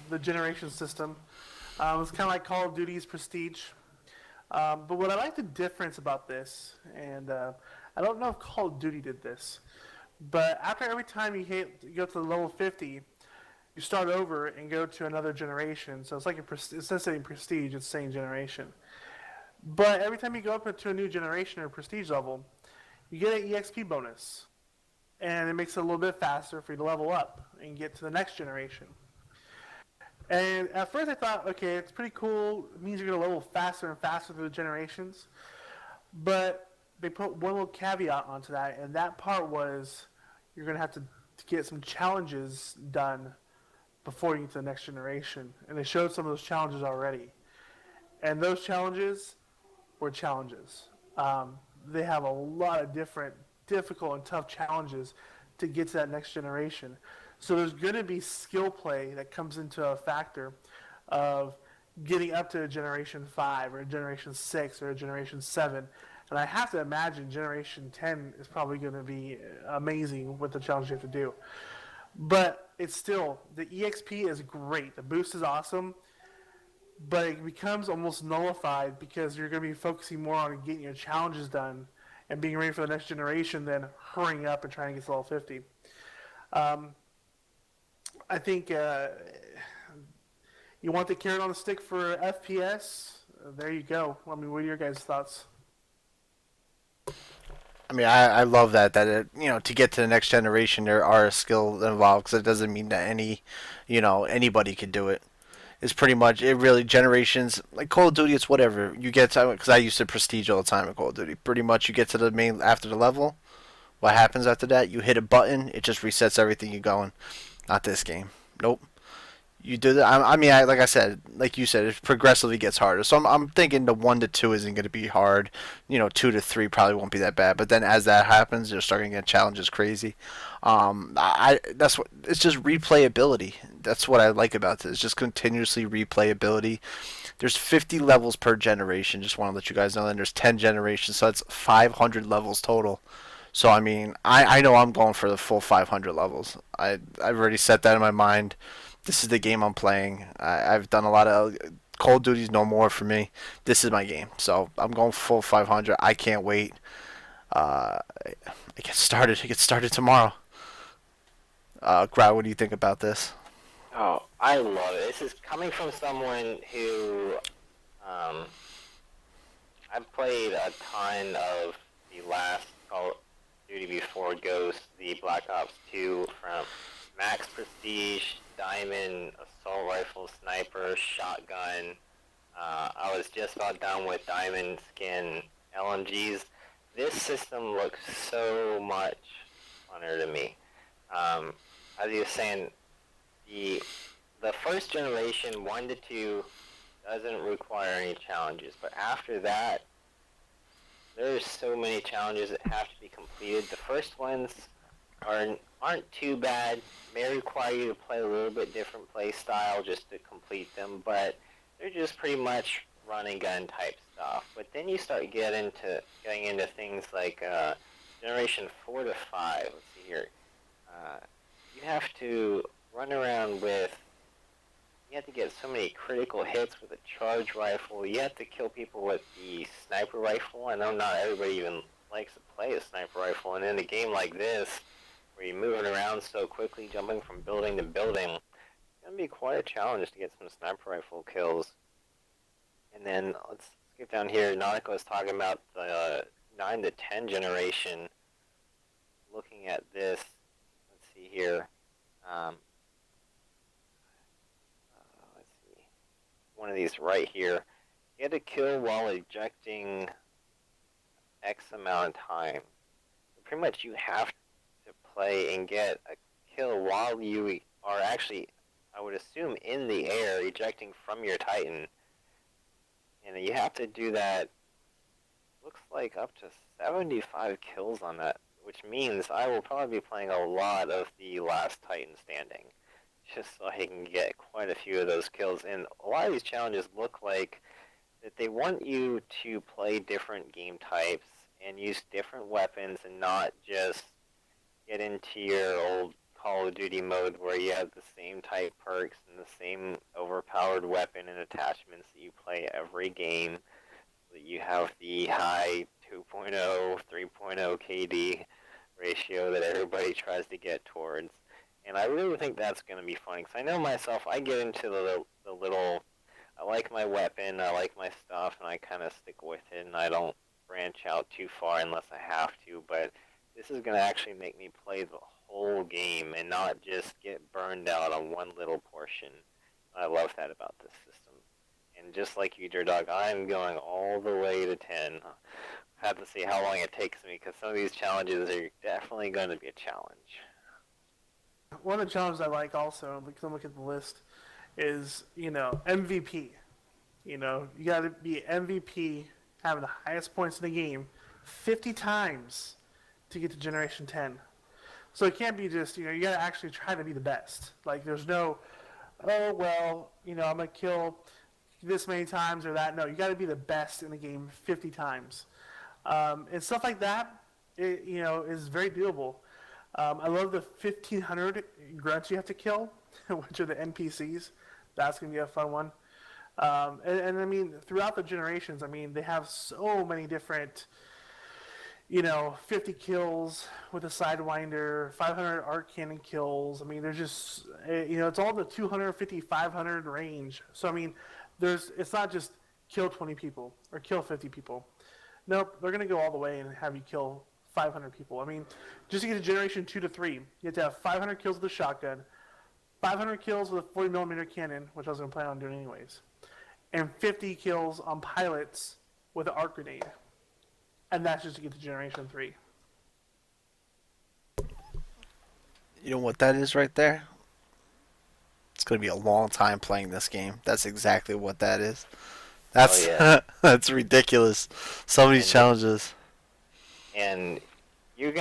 The generation system. It's kind of like Call of Duty's Prestige. But what I like the difference about this, and I don't know if Call of Duty did this, but after every time you go to the level 50, you start over and go to another generation. So it's like instead of saying Prestige, it's saying generation. But every time you go up to a new generation or prestige level, you get an EXP bonus. And it makes it a little bit faster for you to level up and get to the next generation. And at first I thought, okay, it's pretty cool. It means you're going to level faster and faster through the generations. But they put one little caveat onto that, and that part was you're going to have to get some challenges done before you get to the next generation. And they showed some of those challenges already. And those challenges were challenges. They have a lot of different difficult and tough challenges to get to that next generation. So there's going to be skill play that comes into a factor of getting up to a generation 5 or a generation 6 or a generation 7. And I have to imagine generation 10 is probably going to be amazing with the challenge you have to do. But it's still, the EXP is great. The boost is awesome. But it becomes almost nullified because you're going to be focusing more on getting your challenges done and being ready for the next generation than hurrying up and trying to get to level 50. I think you want the carrot on the stick for FPS? There you go. I mean, what are your guys' thoughts? I mean, I love that to get to the next generation, there are skills involved because it doesn't mean that anybody can do it. It's pretty much it. Really, generations like Call of Duty. It's whatever you get to because I used to prestige all the time in Call of Duty. Pretty much, you get to the main after the level. What happens after that? You hit a button. It just resets everything you're going. Not this game. Nope. You do that. Like I said, like you said, it progressively gets harder. So I'm thinking the 1 to 2 isn't going to be hard. 2 to 3 probably won't be that bad. But then as that happens, you're starting to get challenges crazy. That's what it's just replayability. That's what I like about this. Just continuously replayability. There's 50 levels per generation. Just want to let you guys know. And there's 10 generations, so that's 500 levels total. So I mean, I know I'm going for the full 500 levels. I've already set that in my mind. This is the game I'm playing. I've done a lot of Call of Duty's no more for me. This is my game, so I'm going full 500. I can't wait. It gets started. It gets started tomorrow. Grau, what do you think about this? Oh, I love it. This is coming from someone who, I've played a ton of the last Call of Duty before Ghost, the Black Ops 2 from Max Prestige, Diamond, Assault Rifle, Sniper, Shotgun. I was just about done with Diamond Skin LMGs. This system looks so much funner to me. As you were saying, the first generation 1 to 2 doesn't require any challenges, but after that, there's so many challenges that have to be completed. The first ones aren't too bad. May require you to play a little bit different play style just to complete them, but they're just pretty much run and gun type stuff. But then you start getting into things like generation 4 to 5. Let's see here. You have to run around with. You have to get so many critical hits with a charge rifle. You have to kill people with the sniper rifle. I know not everybody even likes to play a sniper rifle, and in a game like this, where you're moving around so quickly, jumping from building to building, it's going to be quite a challenge to get some sniper rifle kills. And then let's skip down here. Nautica was talking about the 9 to 10 generation. Looking at this, let's see here. Let's see. One of these right here. You had to kill while ejecting X amount of time. So pretty much you have to play and get a kill while you are actually, I would assume, in the air, ejecting from your Titan. And you have to do that, looks like up to 75 kills on that, which means I will probably be playing a lot of the last Titan standing. just so I can get quite a few of those kills. And a lot of these challenges look like that they want you to play different game types and use different weapons and not just get into your old Call of Duty mode where you have the same type perks and the same overpowered weapon and attachments that you play every game. That you have the high 2.0, 3.0 KD ratio that everybody tries to get towards. And I really think that's going to be fun, because I know myself, I get into the little, I like my weapon, I like my stuff, and I kind of stick with it, and I don't branch out too far unless I have to, but this is going to actually make me play the whole game and not just get burned out on one little portion. I love that about this system. And just like you, DirtDogg, I'm going all the way to 10. I have to see how long it takes me, because some of these challenges are definitely going to be a challenge. One of the challenges I like also, because I'm looking at the list, is, MVP. You got to be MVP, having the highest points in the game 50 times to get to Generation 10. So it can't be just, you got to actually try to be the best. Like, there's no, oh, well, I'm going to kill this many times or that. No, you got to be the best in the game 50 times. And stuff like that, is very doable. I love the 1,500 grunts you have to kill, which are the NPCs. That's going to be a fun one. And I mean, throughout the generations, I mean, they have so many different, 50 kills with a Sidewinder, 500 arc cannon kills. I mean, there's just, it's all the 250, 500 range. So, I mean, it's not just kill 20 people or kill 50 people. Nope, they're going to go all the way and have you kill 500 people. I mean, just to get to Generation 2 to 3, you have to have 500 kills with a shotgun, 500 kills with a 40mm cannon, which I was going to plan on doing anyways, and 50 kills on pilots with an arc grenade. And that's just to get to Generation 3. You know what that is right there? It's going to be a long time playing this game. That's exactly what that is. That's that's ridiculous. Some of these challenges. And you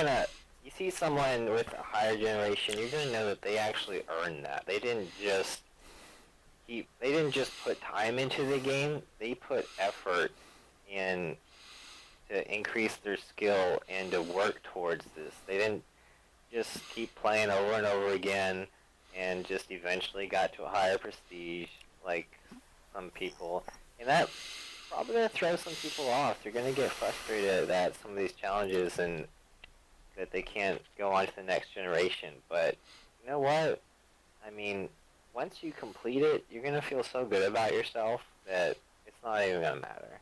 see someone with a higher generation, you're gonna know that they actually earned that. They didn't just put time into the game. They put effort in to increase their skill and to work towards this. They didn't just keep playing over and over again and just eventually got to a higher prestige like some people. And that probably going to throw some people off. They're going to get frustrated at some of these challenges and that they can't go on to the next generation. But you know what? I mean, once you complete it, you're going to feel so good about yourself that it's not even going to matter.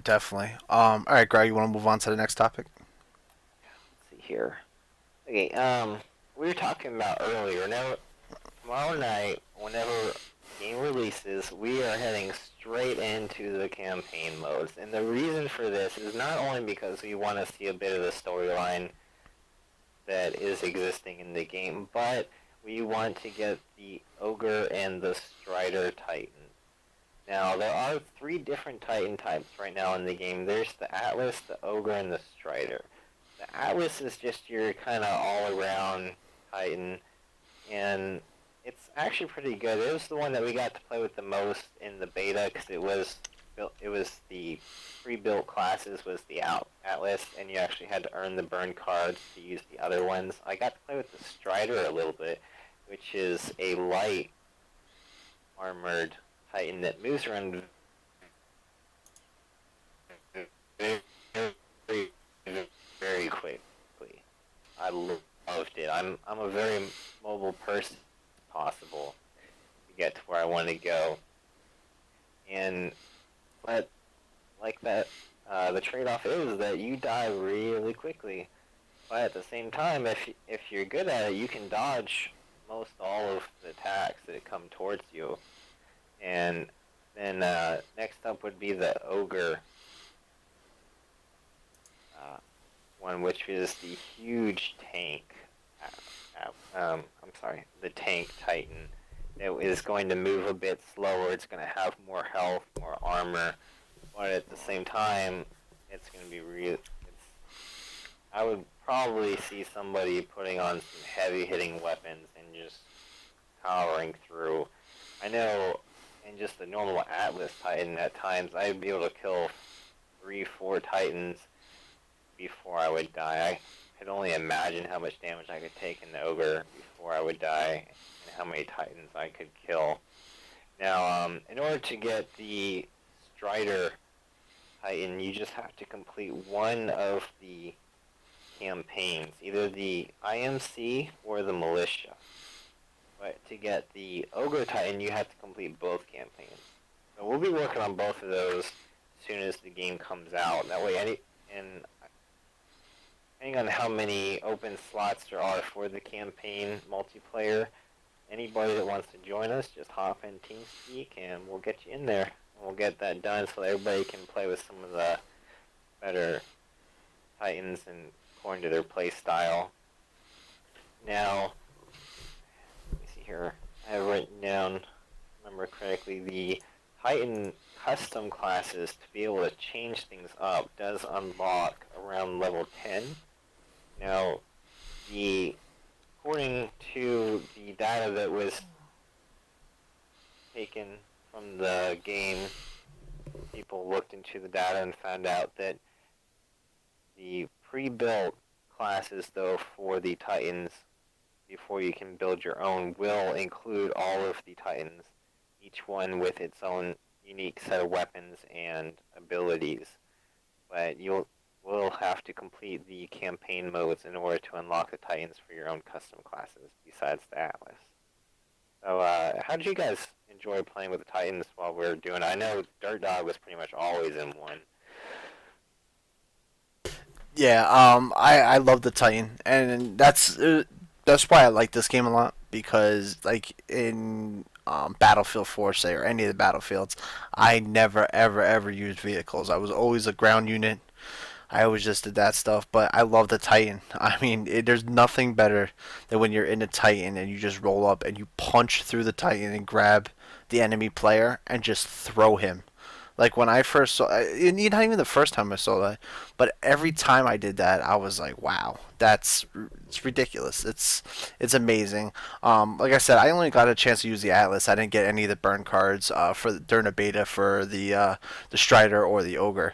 Definitely. All right, Greg, you want to move on to the next topic? Let's see here. Okay, we were talking about earlier. Now, tomorrow night, whenever game releases, we are heading straight into the campaign modes. And the reason for this is not only because we want to see a bit of the storyline that is existing in the game, but we want to get the Ogre and the Strider Titan. Now, there are 3 different Titan types right now in the game. There's the Atlas, the Ogre, and the Strider. The Atlas is just your kind of all-around Titan, and it's actually pretty good. It was the one that we got to play with the most in the beta, because it was the pre-built classes was the Atlas, and you actually had to earn the burn cards to use the other ones. I got to play with the Strider a little bit, which is a light armored Titan that moves around very, very quickly. I loved it. I'm a very mobile person, possible, to get to where I want to go. But like that, the trade-off is that you die really quickly. But at the same time, if you're good at it, you can dodge most all of the attacks that come towards you. And then next up would be the Ogre one, which is the huge tank. The tank Titan. It is going to move a bit slower. It's going to have more health, more armor, but at the same time, it's going to be I would probably see somebody putting on some heavy-hitting weapons and just powering through. I know in just the normal Atlas Titan, at times I'd be able to kill 3, 4 Titans before I would die. I could only imagine how much damage I could take in the Ogre before I would die, and how many Titans I could kill. Now, in order to get the Strider Titan, you just have to complete one of the campaigns, either the IMC or the Militia. But to get the Ogre Titan, you have to complete both campaigns. So we'll be working on both of those as soon as the game comes out. That way, depending on how many open slots there are for the campaign multiplayer, anybody that wants to join us, just hop in TeamSpeak and we'll get you in there. And we'll get that done so that everybody can play with some of the better Titans and according to their play style. Now, let me see here. I have written down, remember correctly, the Titan custom classes to be able to change things up does unlock around level 10. Now, according to the data that was taken from the game, people looked into the data and found out that the pre-built classes, though, for the Titans, before you can build your own, will include all of the Titans, each one with its own unique set of weapons and abilities. But will have to complete the campaign modes in order to unlock the Titans for your own custom classes, besides the Atlas. So, how did you guys enjoy playing with the Titans while we were doing it? I know DirtDogg was pretty much always in one. Yeah, I love the Titan, and that's why I like this game a lot because like in Battlefield 4, say, or any of the battlefields, I never ever used vehicles. I was always a ground unit. I always just did that stuff, but I love the Titan. I mean, there's nothing better than when you're in a Titan and you just roll up and you punch through the Titan and grab the enemy player and just throw him. Like when I first saw, not even the first time I saw that, but every time I did that, I was like, "Wow, it's ridiculous. It's amazing." Like I said, I only got a chance to use the Atlas. I didn't get any of the burn cards during the beta for the Strider or the Ogre.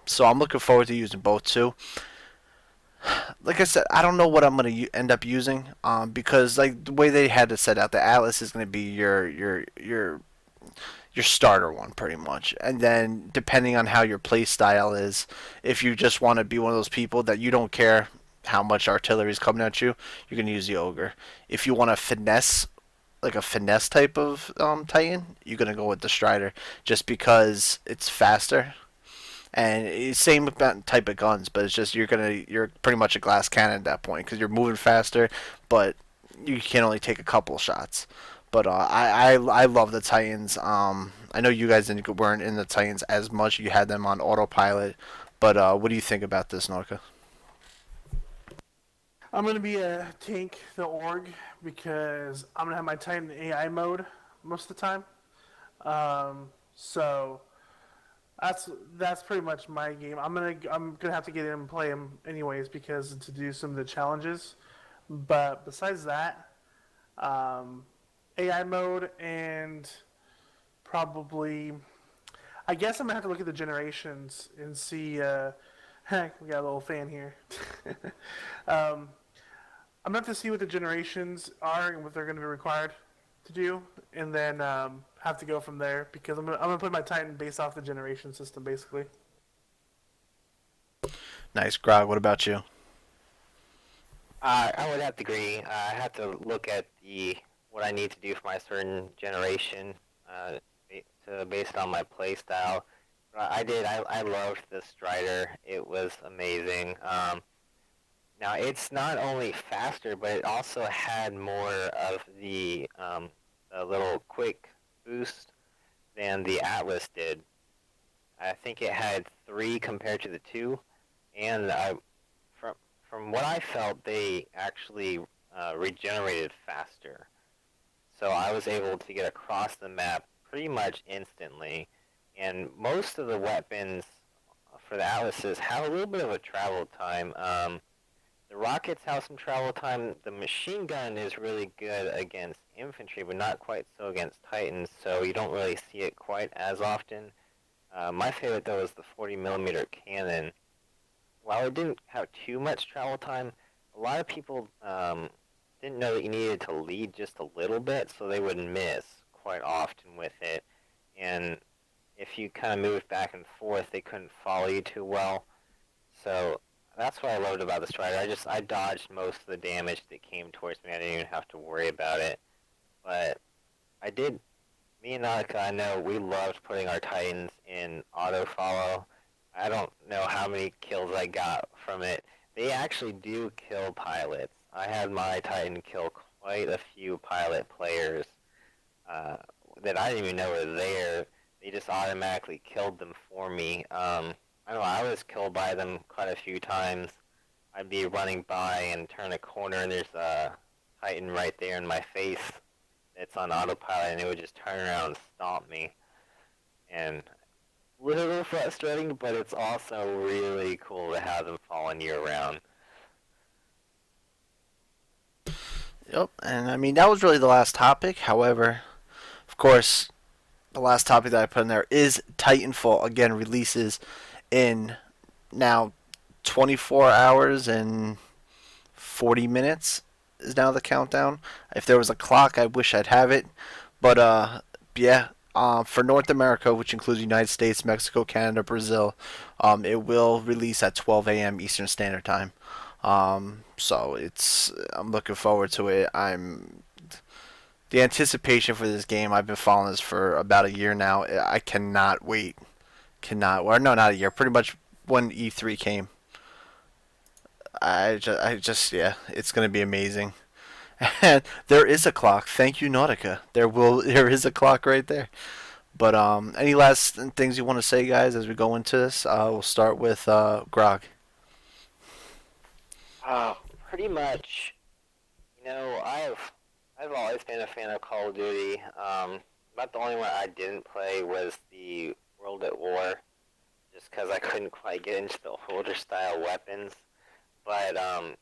So I'm looking forward to using both too. Like I said, I don't know what I'm gonna end up using because like the way they had it set out, the Atlas is gonna be your starter one pretty much, and then depending on how your play style is, if you just want to be one of those people that you don't care how much artillery is coming at you, you're gonna use the Ogre. If you want to finesse like a finesse type of Titan, you're gonna go with the Strider just because it's faster and same type of guns, but it's just you're pretty much a glass cannon at that point because you're moving faster, but you can only take a couple shots. But I love the Titans. I know you guys weren't in the Titans as much. You had them on autopilot, but what do you think about this, Norca? I'm gonna be a tank, the org, because I'm gonna have my Titan AI mode most of the time. So that's pretty much my game. I'm gonna have to get in and play him anyways because to do some of the challenges. But besides that, AI mode and probably, I guess I'm gonna have to look at the generations and see. Heck, we got a little fan here. I'm gonna have to see what the generations are and what they're gonna be required to do, and then have to go from there because I'm gonna put my Titan based off the generation system basically. Nice, Grog. What about you? I would have to agree. I have to look at what I need to do for my certain generation, based on my play style. I loved the Strider. It was amazing. Now it's not only faster, but it also had more of the little quick boost than the Atlas did. I think it had 3 compared to the 2, and from what I felt, they actually regenerated faster. So I was able to get across the map pretty much instantly, and most of the weapons for the Atlases have a little bit of a travel time. The rockets have some travel time. The machine gun is really good against infantry, but not quite so against Titans, so you don't really see it quite as often. My favorite, though, is the 40mm cannon. While it didn't have too much travel time, a lot of people didn't know that you needed to lead just a little bit, so they would miss quite often with it. And if you kind of moved back and forth, they couldn't follow you too well. So that's what I loved about the Strider. I dodged most of the damage that came towards me. I didn't even have to worry about it. But me and Nautica, I know we loved putting our Titans in auto follow. I don't know how many kills I got from it. They actually do kill pilots. I had my Titan kill quite a few pilot players that I didn't even know were there. They just automatically killed them for me. I know I was killed by them quite a few times. I'd be running by and turn a corner and there's a Titan right there in my face. It's on autopilot and it would just turn around and stomp me. And a little frustrating, but it's also really cool to have them following you around. Yep, and I mean that was really the last topic. However, of course, the last topic that I put in there is Titanfall. Again, releases in now 24 hours and 40 minutes is now the countdown. If there was a clock, I wish I'd have it. But yeah, for North America, which includes United States, Mexico, Canada, Brazil, it will release at 12 a.m. Eastern Standard Time. So I'm looking forward to it. The anticipation for this game, I've been following this for about a year now. I cannot wait. Well, no, not a year. Pretty much when E3 came. Yeah, it's gonna be amazing. And there is a clock. Thank you, Nautica. There is a clock right there. But any last things you want to say, guys, as we go into this? We'll start with Grog. Pretty much, I've always been a fan of Call of Duty. About the only one I didn't play was the World at War, just because I couldn't quite get into the older style weapons. But I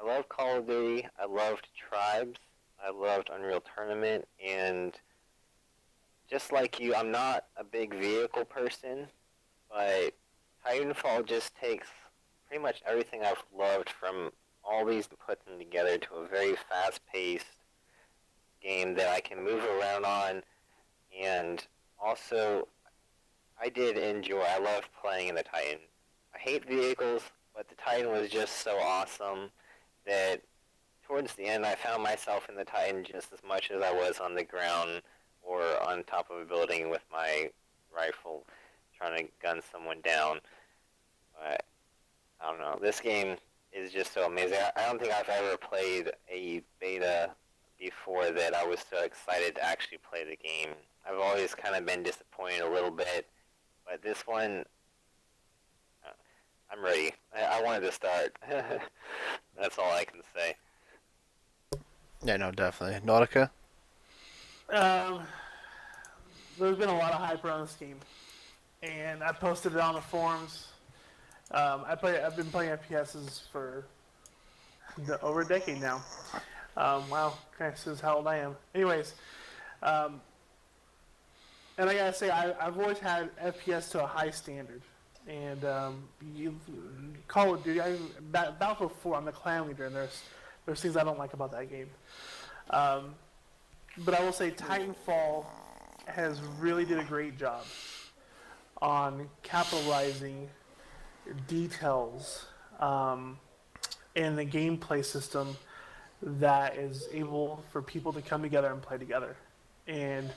love Call of Duty. I loved Tribes. I loved Unreal Tournament, and just like you, I'm not a big vehicle person, but Titanfall just takes pretty much everything I've loved from all these and puts them together to a very fast-paced game that I can move around on, and also I loved playing in the Titan. I hate vehicles, but the Titan was just so awesome that towards the end I found myself in the Titan just as much as I was on the ground or on top of a building with my rifle trying to gun someone down. But I don't know, this game is just so amazing. I don't think I've ever played a beta before that I was so excited to actually play the game. I've always kind of been disappointed a little bit, but this one, I'm ready. I wanted to start. That's all I can say. Yeah, no, definitely. Nautica? There's been a lot of hype around this game, and I posted it on the forums. I've been playing FPSs for over a decade now. Wow, kind of says how old I am. Anyways, and I gotta say, I've always had FPS to a high standard. And Call of Duty, Battlefield 4, I'm the clan leader, and there's things I don't like about that game. But I will say Titanfall has really did a great job on capitalizing details in the gameplay system that is able for people to come together and play together. And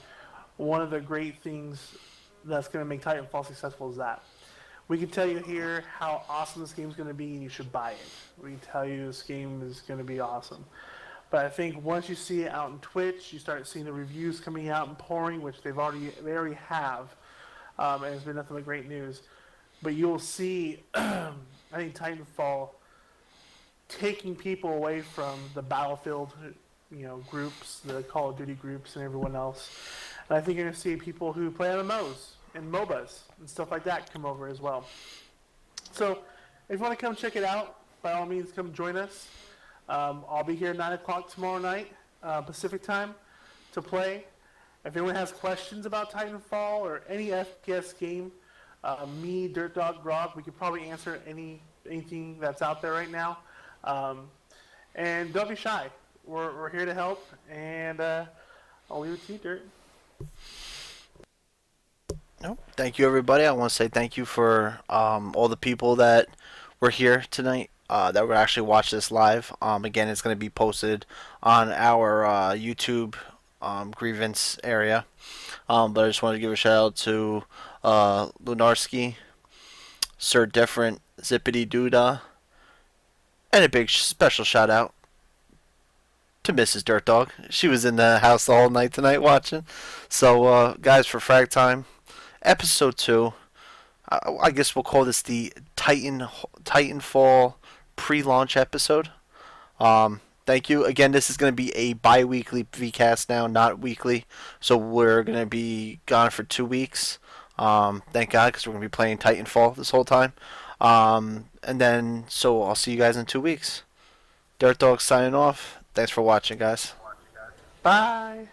one of the great things that's going to make Titanfall successful is that. We can tell you here how awesome this game is going to be and you should buy it. We can tell you this game is going to be awesome. But I think once you see it out on Twitch, you start seeing the reviews coming out and pouring, which they already have, and it's been nothing but great news. But you'll see, I think Titanfall taking people away from the Battlefield, groups, the Call of Duty groups, and everyone else. And I think you're going to see people who play MMOs and MOBAs and stuff like that come over as well. So if you want to come check it out, by all means, come join us. I'll be here at 9 o'clock tomorrow night, Pacific time, to play. If anyone has questions about Titanfall or any FPS game, me, DirtDogg, Grog, we could probably answer anything that's out there right now. And don't be shy. We're here to help, and I'll leave it to you, Dirt. No, thank you, everybody. I want to say thank you for all the people that were here tonight, that were actually watch this live. Again, it's going to be posted on our YouTube grievance area. But I just wanted to give a shout out to Lunarski, Sir Different, Zippity Doodah, and a big special shout out to Mrs. DirtDogg. She was in the house the whole night tonight watching. So, guys, for Frag Time, episode 2, I guess we'll call this the Titanfall pre-launch episode. Thank you. Again, this is going to be a bi-weekly VCast now, not weekly. So we're going to be gone for 2 weeks. Thank God, because we're going to be playing Titanfall this whole time. And then, so I'll see you guys in 2 weeks. DirtDogg signing off. Thanks for watching, guys. Bye.